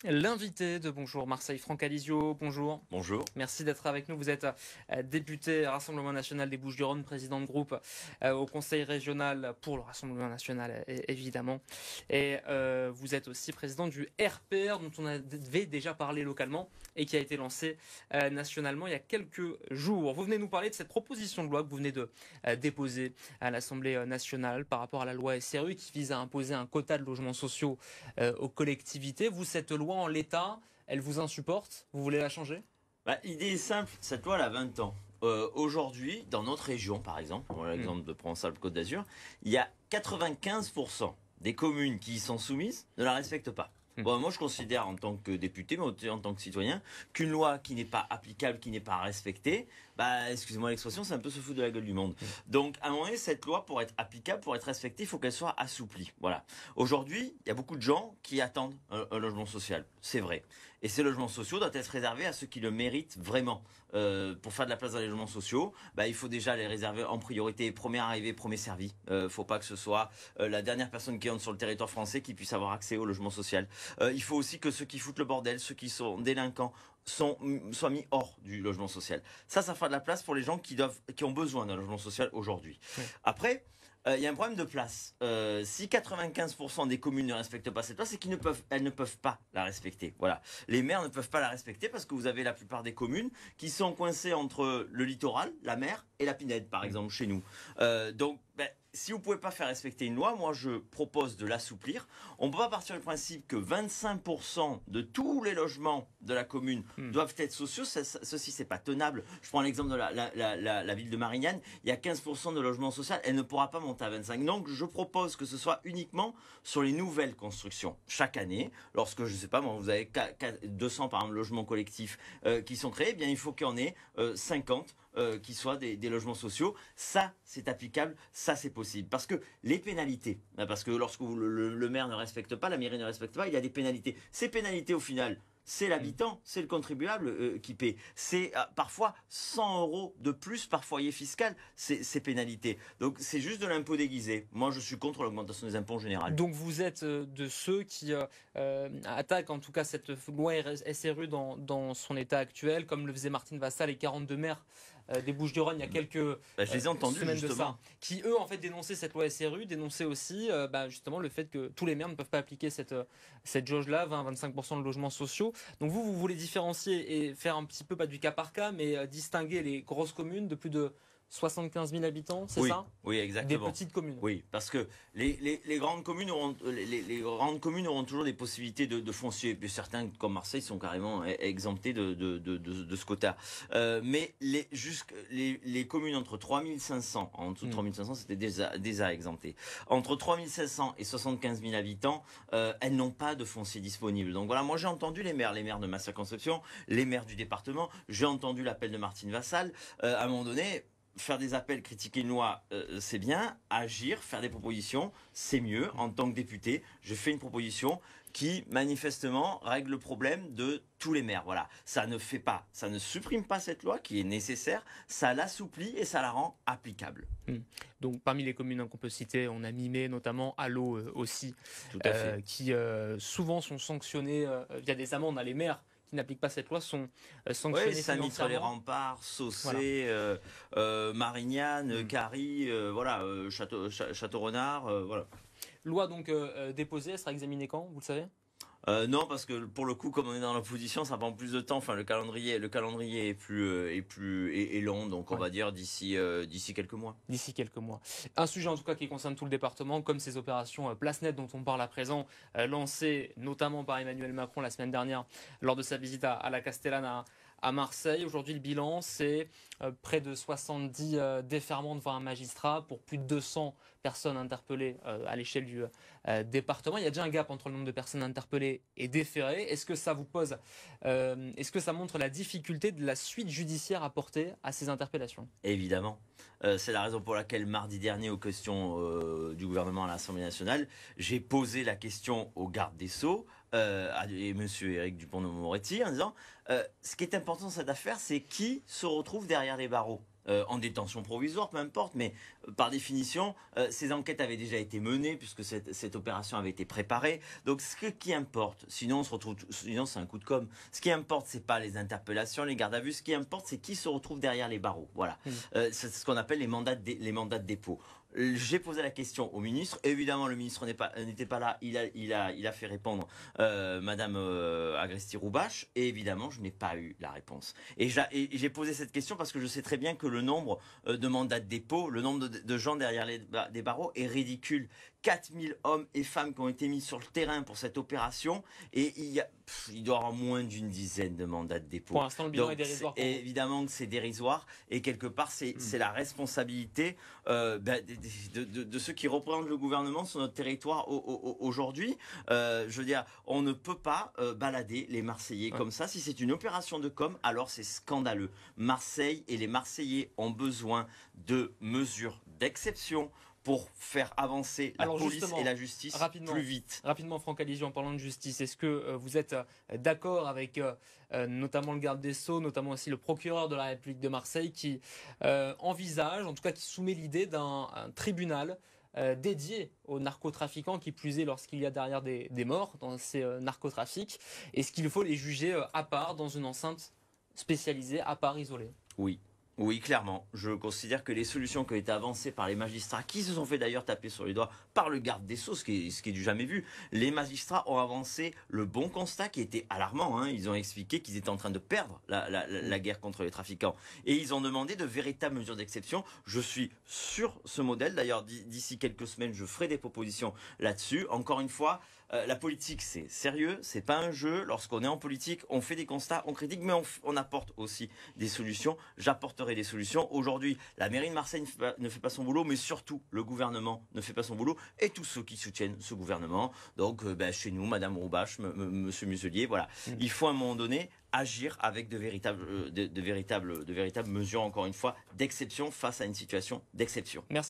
L'invité de Bonjour Marseille, Franck Alizio, bonjour. Bonjour. Merci d'être avec nous. Vous êtes député Rassemblement National des Bouches-du-Rhône, président de groupe au Conseil régional pour le Rassemblement National, évidemment. Et vous êtes aussi président du RPR, dont on avait déjà parlé localement et qui a été lancé nationalement il y a quelques jours. Vous venez nous parler de cette proposition de loi que vous venez de déposer à l'Assemblée nationale par rapport à la loi SRU qui vise à imposer un quota de logements sociaux aux collectivités. Vous, cette loi en l'état, elle vous insupporte? Vous voulez la changer? L'idée est simple, cette loi elle a 20 ans. Aujourd'hui, dans notre région par exemple, on a l'exemple de Provence-Alpes-Côte d'Azur, il y a 95% des communes qui y sont soumises ne la respectent pas. Bon, moi je considère en tant que député, mais aussi en tant que citoyen, qu'une loi qui n'est pas applicable, qui n'est pas respectée, excusez-moi l'expression, c'est un peu se foutre de la gueule du monde. Donc à un moment donné, cette loi, pour être applicable, pour être respectée, il faut qu'elle soit assouplie. Voilà. Aujourd'hui, il y a beaucoup de gens qui attendent un logement social, c'est vrai. Et ces logements sociaux doivent être réservés à ceux qui le méritent vraiment. Pour faire de la place dans les logements sociaux, il faut déjà les réserver en priorité, premier arrivé, premier servi. Faut pas que ce soit la dernière personne qui entre sur le territoire français qui puisse avoir accès au logement social. Il faut aussi que ceux qui foutent le bordel, ceux qui sont délinquants, soient mis hors du logement social. Ça fera de la place pour les gens qui ont besoin d'un logement social aujourd'hui. Oui. Après, il y a un problème de place. Si 95% des communes ne respectent pas cette loi, c'est qu'elles ne peuvent pas la respecter. Voilà. Les maires ne peuvent pas la respecter parce que vous avez la plupart des communes qui sont coincées entre le littoral, la mer et la Pinède, par exemple, chez nous. Donc, si vous ne pouvez pas faire respecter une loi, moi je propose de l'assouplir. On ne peut pas partir du principe que 25% de tous les logements de la commune doivent être sociaux. Ceci, c'est pas tenable. Je prends l'exemple de la ville de Marignane. Il y a 15% de logements sociaux. Elle ne pourra pas monter à 25%. Donc je propose que ce soit uniquement sur les nouvelles constructions. Chaque année, lorsque, je ne sais pas, vous avez 200 par exemple logements collectifs qui sont créés, il faut qu'il y en ait 50 qui soient des logements sociaux. Ça, c'est applicable, ça, c'est possible. Parce que les pénalités, parce que lorsque le maire ne respecte pas, la mairie ne respecte pas, il y a des pénalités. Ces pénalités, au final, c'est l'habitant, c'est le contribuable qui paie. C'est parfois 100 € de plus par foyer fiscal, ces pénalités. Donc c'est juste de l'impôt déguisé. Moi je suis contre l'augmentation des impôts en général. Donc vous êtes de ceux qui attaquent en tout cas cette loi SRU dans son état actuel, comme le faisait Martine Vassal et 42 maires des Bouches-du-Rhône il y a quelques je les ai entendus, semaines justement. de ça, qui eux en fait dénonçaient cette loi SRU, dénonçaient aussi justement le fait que tous les maires ne peuvent pas appliquer cette jauge-là, 20-25% de logements sociaux. Donc vous voulez différencier et faire un petit peu, pas du cas par cas, mais distinguer les grosses communes de plus de 75 000 habitants, c'est ça? Oui, exactement. Des petites communes. Oui, parce que les grandes communes auront toujours des possibilités de foncier. Puis certains, comme Marseille, sont carrément exemptés de ce quota. Mais les communes entre 3500, en dessous de 3500, c'était déjà exempté. Entre 3500 et 75 000 habitants, elles n'ont pas de foncier disponible. Donc voilà, moi j'ai entendu les maires de ma circonscription, les maires du département, j'ai entendu l'appel de Martine Vassal. À un moment donné, faire des appels, critiquer une loi, c'est bien. Agir, faire des propositions, c'est mieux. En tant que député, je fais une proposition qui, manifestement, règle le problème de tous les maires. Voilà. Ça ne supprime pas cette loi qui est nécessaire, ça l'assouplit et ça la rend applicable. Donc, parmi les communes qu'on peut citer, on a Mimé, notamment Allo aussi, qui souvent sont sanctionnés via des amendes. On a les maires qui n'appliquent pas cette loi sont sanctionnés Saint-Mitre les Remparts, Saucé, voilà. Marignane, Carry, Château-Renard, voilà. Loi donc déposée, elle sera examinée quand, vous le savez? Non, parce que pour le coup, comme on est dans l'opposition, ça prend plus de temps. Enfin, le calendrier est long, donc on va dire d'ici quelques mois. D'ici quelques mois. Un sujet en tout cas qui concerne tout le département, comme ces opérations Place Nette dont on parle à présent, lancées notamment par Emmanuel Macron la semaine dernière lors de sa visite à la Castellane à Marseille. Aujourd'hui, le bilan, c'est près de 70 déferments devant un magistrat pour plus de 200 personnes interpellées à l'échelle du département. Il y a déjà un gap entre le nombre de personnes interpellées et déférées. Est-ce que ça vous pose, est-ce que ça montre la difficulté de la suite judiciaire apportée à ces interpellations? Évidemment. C'est la raison pour laquelle mardi dernier, aux questions du gouvernement à l'Assemblée nationale, j'ai posé la question au garde des Sceaux et M. Éric Dupond-Moretti en disant ce qui est important dans cette affaire, c'est qui se retrouve derrière les barreaux. en détention provisoire, peu importe, mais par définition, ces enquêtes avaient déjà été menées puisque cette opération avait été préparée. Donc ce qui importe, sinon on se retrouve, sinon c'est un coup de com'. Ce qui importe, c'est pas les interpellations, les gardes à vue. Ce qui importe, c'est qui se retrouve derrière les barreaux. Voilà, c'est ce qu'on appelle les mandats de dépôt. J'ai posé la question au ministre. Évidemment, le ministre n'était pas là. Il a fait répondre Madame Agresti-Roubache. Et évidemment, je n'ai pas eu la réponse. Et j'ai posé cette question parce que je sais très bien que le nombre de mandats de dépôt, le nombre de gens derrière des barreaux est ridicule. 4000 hommes et femmes qui ont été mis sur le terrain pour cette opération. Et il doit y avoir moins d'une dizaine de mandats de dépôt. Pour l'instant, le bilan est dérisoire. Évidemment que c'est dérisoire. Et quelque part, c'est la responsabilité de ceux qui représentent le gouvernement sur notre territoire aujourd'hui. Je veux dire, on ne peut pas balader les Marseillais comme ça. Si c'est une opération de com', alors c'est scandaleux. Marseille et les Marseillais ont besoin de mesures d'exception pour faire avancer la police et la justice plus vite. Rapidement, Franck Aligier, en parlant de justice, est-ce que vous êtes d'accord avec notamment le garde des Sceaux, notamment aussi le procureur de la République de Marseille, qui envisage, en tout cas qui soumet l'idée d'un tribunal dédié aux narcotrafiquants, qui plus est lorsqu'il y a derrière des morts dans ces narcotrafics? Est-ce qu'il faut les juger à part, dans une enceinte spécialisée, à part, isolée? Oui. Oui, clairement. Je considère que les solutions qui ont été avancées par les magistrats, qui se sont fait d'ailleurs taper sur les doigts par le garde des Sceaux, ce qui est du jamais vu, les magistrats ont avancé le bon constat qui était alarmant. Ils ont expliqué qu'ils étaient en train de perdre la guerre contre les trafiquants. Et ils ont demandé de véritables mesures d'exception. Je suis sur ce modèle. D'ailleurs, d'ici quelques semaines, je ferai des propositions là-dessus. Encore une fois, la politique, c'est sérieux, c'est pas un jeu. Lorsqu'on est en politique, on fait des constats, on critique, mais on apporte aussi des solutions. J'apporterai des solutions. Aujourd'hui, la mairie de Marseille ne fait pas son boulot, mais surtout, le gouvernement ne fait pas son boulot, et tous ceux qui soutiennent ce gouvernement. Donc, chez nous, Madame Roubache, Monsieur Muselier, voilà. Il faut à un moment donné agir avec de véritables mesures, encore une fois, d'exception face à une situation d'exception. Merci.